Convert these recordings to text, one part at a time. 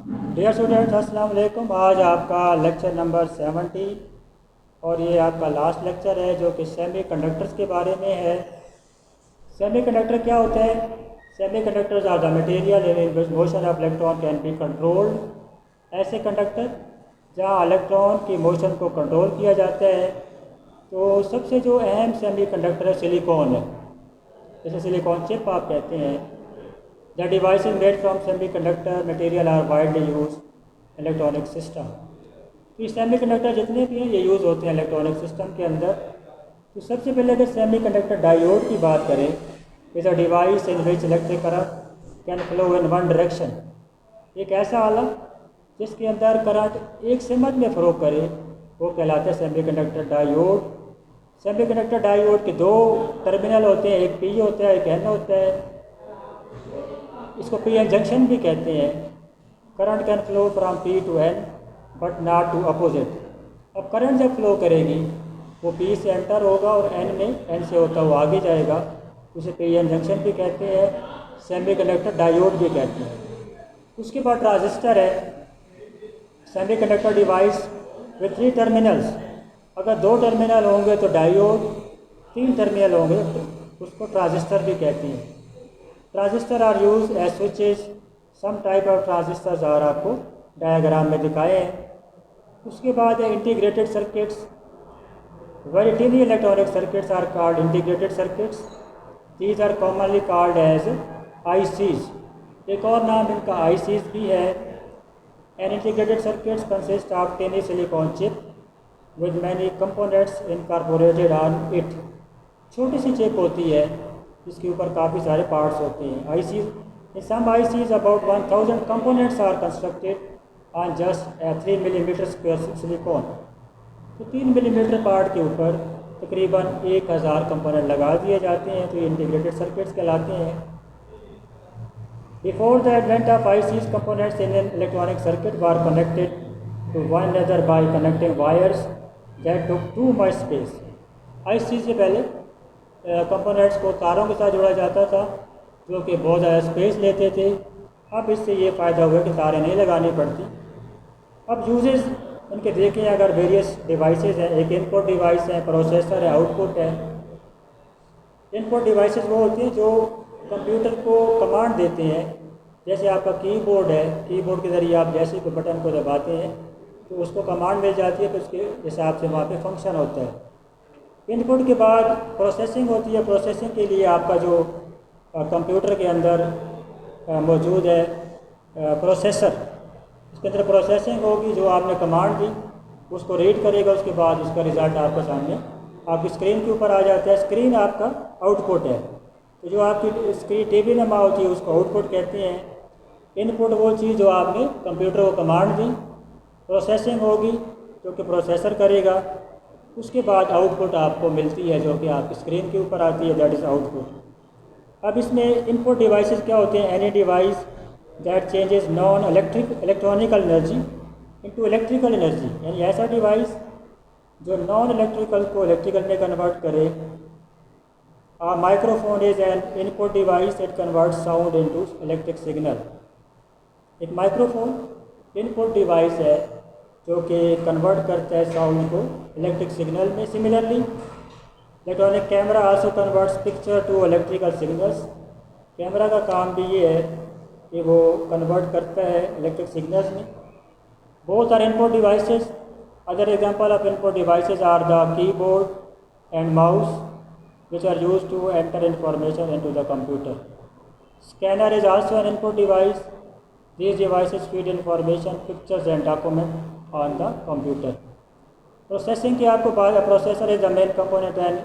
Dear students, अस्सलाम वालेकुम। आज आपका लेक्चर नंबर 70 और ये आपका लास्ट लेक्चर है जो कि सेमी कंडक्टर्स के बारे में है। सेमी कंडक्टर क्या होता है? Semiconductors are the material in which motion of electron can be controlled. ऐसे कंडक्टर जहाँ इलेक्ट्रॉन की मोशन को कंट्रोल किया जाता है। तो सबसे जो अहम सेमी कंडक्टर है सिलिकॉन है, जैसे सिलिकॉन चिप आप कहते हैं। The devices made from semiconductor material are widely used in electronic system। तो ये सेमी कंडक्टर जितने भी हैं ये यूज़ होते हैं इलेक्ट्रॉनिक सिस्टम के अंदर। तो सबसे पहले अगर सेमी कंडक्टर डायोड की बात करें, is a device in which electric current can flow in one direction. एक ऐसा आला जिसके अंदर करंट एक सिमत में फ्लो करे वो कहलाता है semi conductor diode. Semi conductor diode के दो टर्मिनल होते हैं, एक पी होता है एक एन होता है। इसको पी एन जंक्शन भी कहते हैं। Current can flow from P to N but not to opposite. अब करंट जब फ्लो करेगी वो पी से एंटर होगा और एन में एन से होता हुआ आगे जाएगा। उसे पी एन जंक्शन भी कहते हैं, सेमी कंडक्टर डायोड भी कहते हैं। उसके बाद ट्रांजिस्टर है, semi conductor device with 3 terminals. अगर 2 टर्मिनल होंगे तो डायोड, 3 टर्मिनल होंगे तो उसको ट्रांजिस्टर भी कहते हैं। Transistors are use as switches. Some type of transistors are आपको डायग्राम में दिखाए हैं। उसके बाद integrated circuits. Very tiny electronic circuits are called integrated circuits. These are commonly called as ICs. एक और नाम इनका आईसीज भी है। An integrated circuits consist of tiny silicon chip with many components incorporated on it. छोटी सी chip होती है इसके ऊपर काफ़ी सारे पार्ट्स होते हैं। ICs, in some ICs about 1000 components are constructed on just a 3 millimeter square silicon। तो 3 मिलीमीटर पार्ट के ऊपर तकरीबन 1000 कंपोनेंट लगा दिए जाते हैं, तो ये इंटीग्रेटेड सर्किट्स कहलाते हैं। Before the advent of ICs, components in an electronic circuit were connected to one another by connecting wires that took too much space। IC से पहले कंपोनेंट्स को तारों के साथ जोड़ा जाता था जो कि बहुत ज़्यादा स्पेस लेते थे। अब इससे ये फ़ायदा हुआ कि तारें नहीं लगानी पड़ती। अब यूजेस इनके देखें, अगर वेरियस डिवाइसेस हैं, एक इनपुट डिवाइस है, प्रोसेसर है, आउटपुट है। इनपुट डिवाइसेस वो होती हैं जो कंप्यूटर को कमांड देते हैं। जैसे आपका कीबोर्ड है, कीबोर्ड के ज़रिए आप जैसे कोई बटन को दबाते हैं तो उसको कमांड मिल जाती है, तो उसके हिसाब से वहाँ पे फंक्शन होता है। इनपुट के बाद प्रोसेसिंग होती है। प्रोसेसिंग के लिए आपका जो कंप्यूटर के अंदर मौजूद है प्रोसेसर, उसके अंदर प्रोसेसिंग होगी। जो आपने कमांड दी उसको रीड करेगा, उसके बाद उसका रिज़ल्ट आपके सामने आपकी स्क्रीन के ऊपर आ जाता है। स्क्रीन आपका आउटपुट है। तो जो आपकी स्क्रीन टीवी नमा होती है उसको आउटपुट कहते हैं। इनपुट वो चीज़ जो आपने कंप्यूटर को कमांड दी। प्रोसेसिंग होगी जो कि प्रोसेसर करेगा। उसके बाद आउटपुट आपको मिलती है जो कि आपकी स्क्रीन के ऊपर आती है, दैट इज़ आउटपुट। अब इसमें इनपुट डिवाइसेस क्या होते हैं? Any device that changes non electronical energy into electrical energy, यानी ऐसा डिवाइस जो नॉन इलेक्ट्रिकल को इलेक्ट्रिकल में कन्वर्ट करे। Microphone is an input device it convert sound into electric signal. एक माइक्रोफोन इनपुट डिवाइस है जो कि कन्वर्ट करता है साउंड को इलेक्ट्रिक सिग्नल में। Similarly electronic camera also converts picture to electrical signals. Camera का काम भी ये है कि वो कन्वर्ट करता है इलेक्ट्रिक सिग्नल्स में। Both are input devices. Other example of input devices are the keyboard and mouse which are used to enter information into the computer। Scanner is also an input device। These devices feed information, pictures and document on the computer। Processing की आपको बात है। Processor is the main component in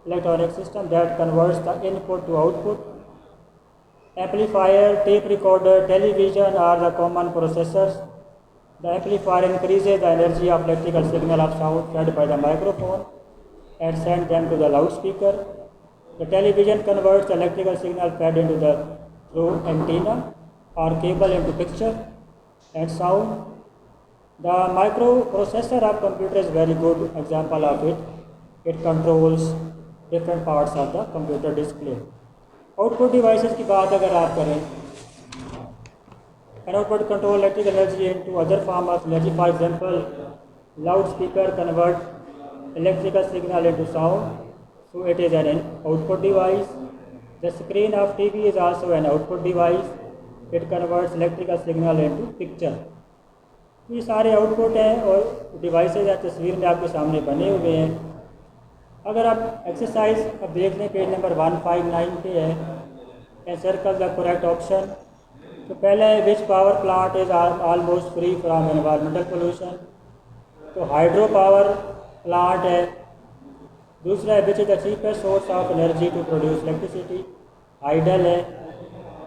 electronic system that converts the input to output। Amplifier, tape recorder, television are the common processors। The amplifier increases the energy of electrical signal of sound fed by the microphone and send them to the loudspeaker। The television converts the electrical signal fed into the through antenna or cable into picture and sound। The microprocessor of computer is very good example of it। It controls different parts of the computer display। Output devices की बात अगर आप करें An output control electrical energy into other form of energy. For example, loudspeaker convert electrical signal into sound, so it is an output device. The screen of TV is also an output device. It converts electrical signal into picture. ये सारे output हैं और devices हैं, तस्वीर में आपके सामने बने हुए हैं। अगर आप एक्सरसाइज अब देख लें, पेज नंबर 159 पे है, and circle the correct option. तो पहला है which power plant is almost free from environmental pollution, तो हाइड्रो पावर प्लांट है। दूसरा है which is the cheapest source of energy to produce electricity, hydel है।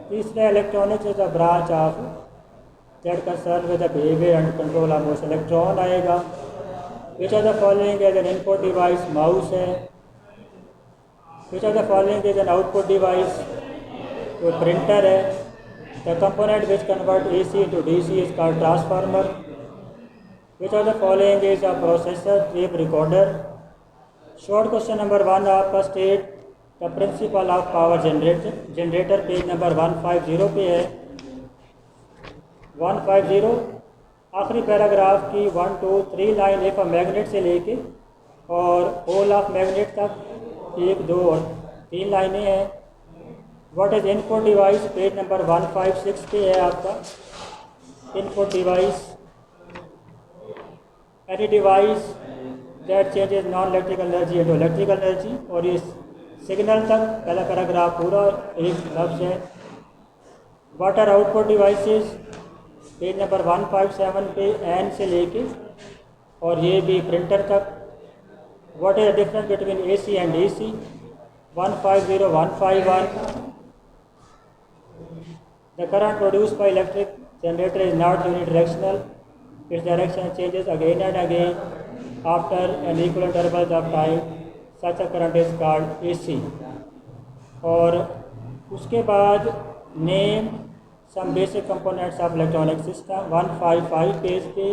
तीसरा है electronics is a branch of that concern with the behaviour and control of motion, electron आएगा। Which are the following as an input device, mouse है। Which are the following is an output device, तो printer है। The component which convert AC into DC is called transformer. Which of the following is a processor, tape recorder? Short question number 1 आपका state the principle of power generator, page number 150 पे है। 150 आखिरी paragraph की 1 2 3 line एक magnet से लेके और whole of magnet तक 1 2 और 3 लाइनें हैं। What is input device, page number 156 पे है आपका। Input device any device that changes non electrical energy into electrical energy, और ये सिग्नल तक पहला पैराग्राफ पूरा एक लफ्ज़ है। What are output devices, page number 157 पे एन से लेके और ये भी प्रिंटर तक। What is the difference between AC and DC, 150 151। The current produced by electric generator is not unidirectional, its direction changes again and again after an equal intervals of time, such a current is called AC। और उसके बाद name some basic components of electronic system, 155 page पे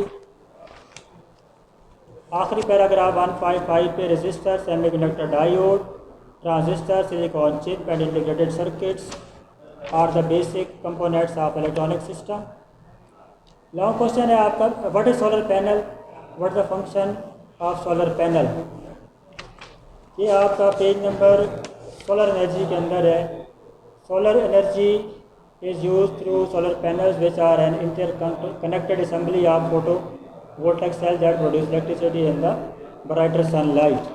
आखिरी paragraph 155 पे resistor, semiconductor diode, transistor, silicon chip and integrated circuits are the basic components of electronic system. Long question है आपका, what is solar panel, what is the function of solar panel. ये आपका page number solar energy के अंदर है। Solar energy is used through solar panels which are an interconnected assembly of photovoltaic cells that produce electricity in the brighter sunlight।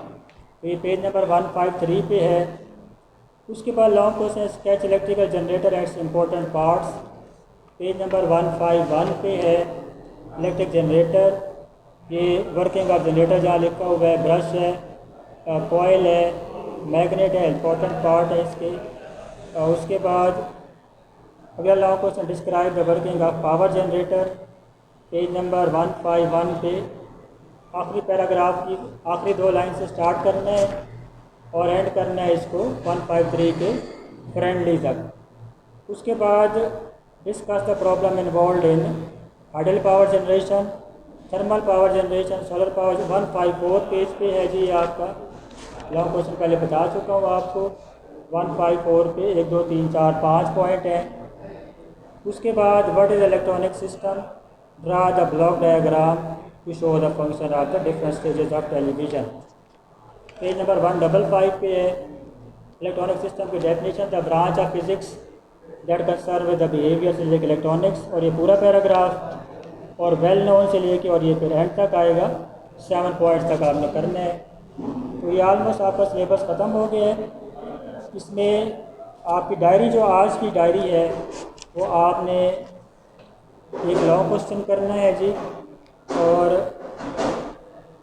तो ये page number 153 पे है। उसके बाद long question sketch electrical generator and important parts, page number 151 पे है। Electric generator, ये working of generator जहाँ लिखा हुआ है, ब्रश है, कॉयल है, मैग्नेट है, इम्पोर्टेंट पार्ट है इसके। उसके बाद अगला long question describe the working of power generator, page number 151 पे आखिरी पैराग्राफ की आखिरी 2 लाइन से स्टार्ट करना है और एंड करना है इसको 153 के फ्रेंडली तक। उसके बाद discuss the problem involve in hydel power generation, thermal power generation, solar power. 154 page पे है जी आपका लॉन्ग क्वेश्चन, पहले बता चुका हूँ आपको। 154 पे 1 2 3 4 5 पॉइंट हैं। उसके बाद what is electronic system, draw the block diagram to show the function of the different stages of television, page number 155 पे है। इलेक्ट्रॉनिक सिस्टम की definition, the branch of physics that concern with the behaviour से लेकर electronics, और ये पूरा paragraph और well known से लेके और ये फिर एंड तक आएगा। 7 पॉइंट्स तक आपने करना है। तो ये ऑलमोस्ट आपका सिलेबस ख़त्म हो गया है। इसमें आपकी डायरी, जो आज की डायरी है, वो आपने एक लॉन्ग क्वेश्चन करना है जी, और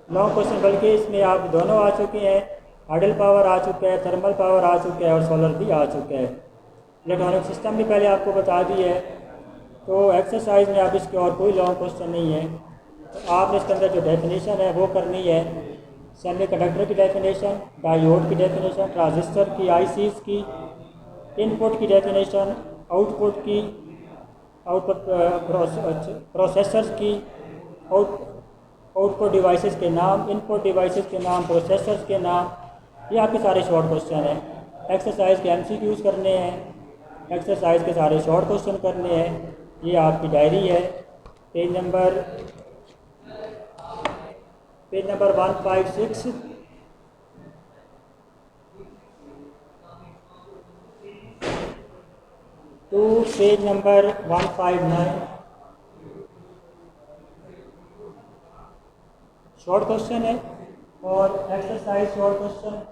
लॉन्ग क्वेश्चन बल्कि इसमें आप दोनों आ चुके हैं, हाइडल पावर आ चुका है, थर्मल पावर आ चुका है और सोलर भी आ चुका है। इलेक्ट्रॉनिक सिस्टम भी पहले आपको बता दी है। तो एक्सरसाइज में आप इसके और कोई लॉन्ग क्वेश्चन नहीं है, तो आपने इसके अंदर जो डेफिनेशन है वो करनी है। सेमीकंडक्टर की डेफिनेशन, डायोड की डेफिनेशन, ट्रांजिस्टर की, ICs की, इनपुट की डेफिनेशन, आउटपुट की, आउटपुट प्रोसेसर्स की, आउटपुट डिवाइसेस के नाम, इनपुट डिवाइसेस के नाम, प्रोसेसर्स के नाम, ये आपके सारे शॉर्ट क्वेश्चन हैं। एक्सरसाइज के MCQs करने हैं, एक्सरसाइज के सारे शॉर्ट क्वेश्चन करने हैं। ये आपकी डायरी है, page number 156 to page number 159। Short question है और एक्सरसाइज शॉर्ट क्वेश्चन।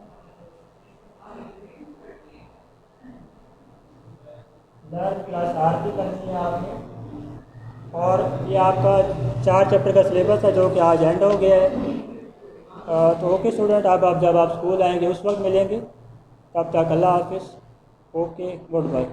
क्लास 8 भी करनी है आपने। और ये आपका 4 चैप्टर का सिलेबस है जो कि आज एंड हो गया है। तो ओके स्टूडेंट, अब जब आप स्कूल आएंगे उस वक्त मिलेंगे। तब तक अल्लाह हाफिज़। Okay, good bye.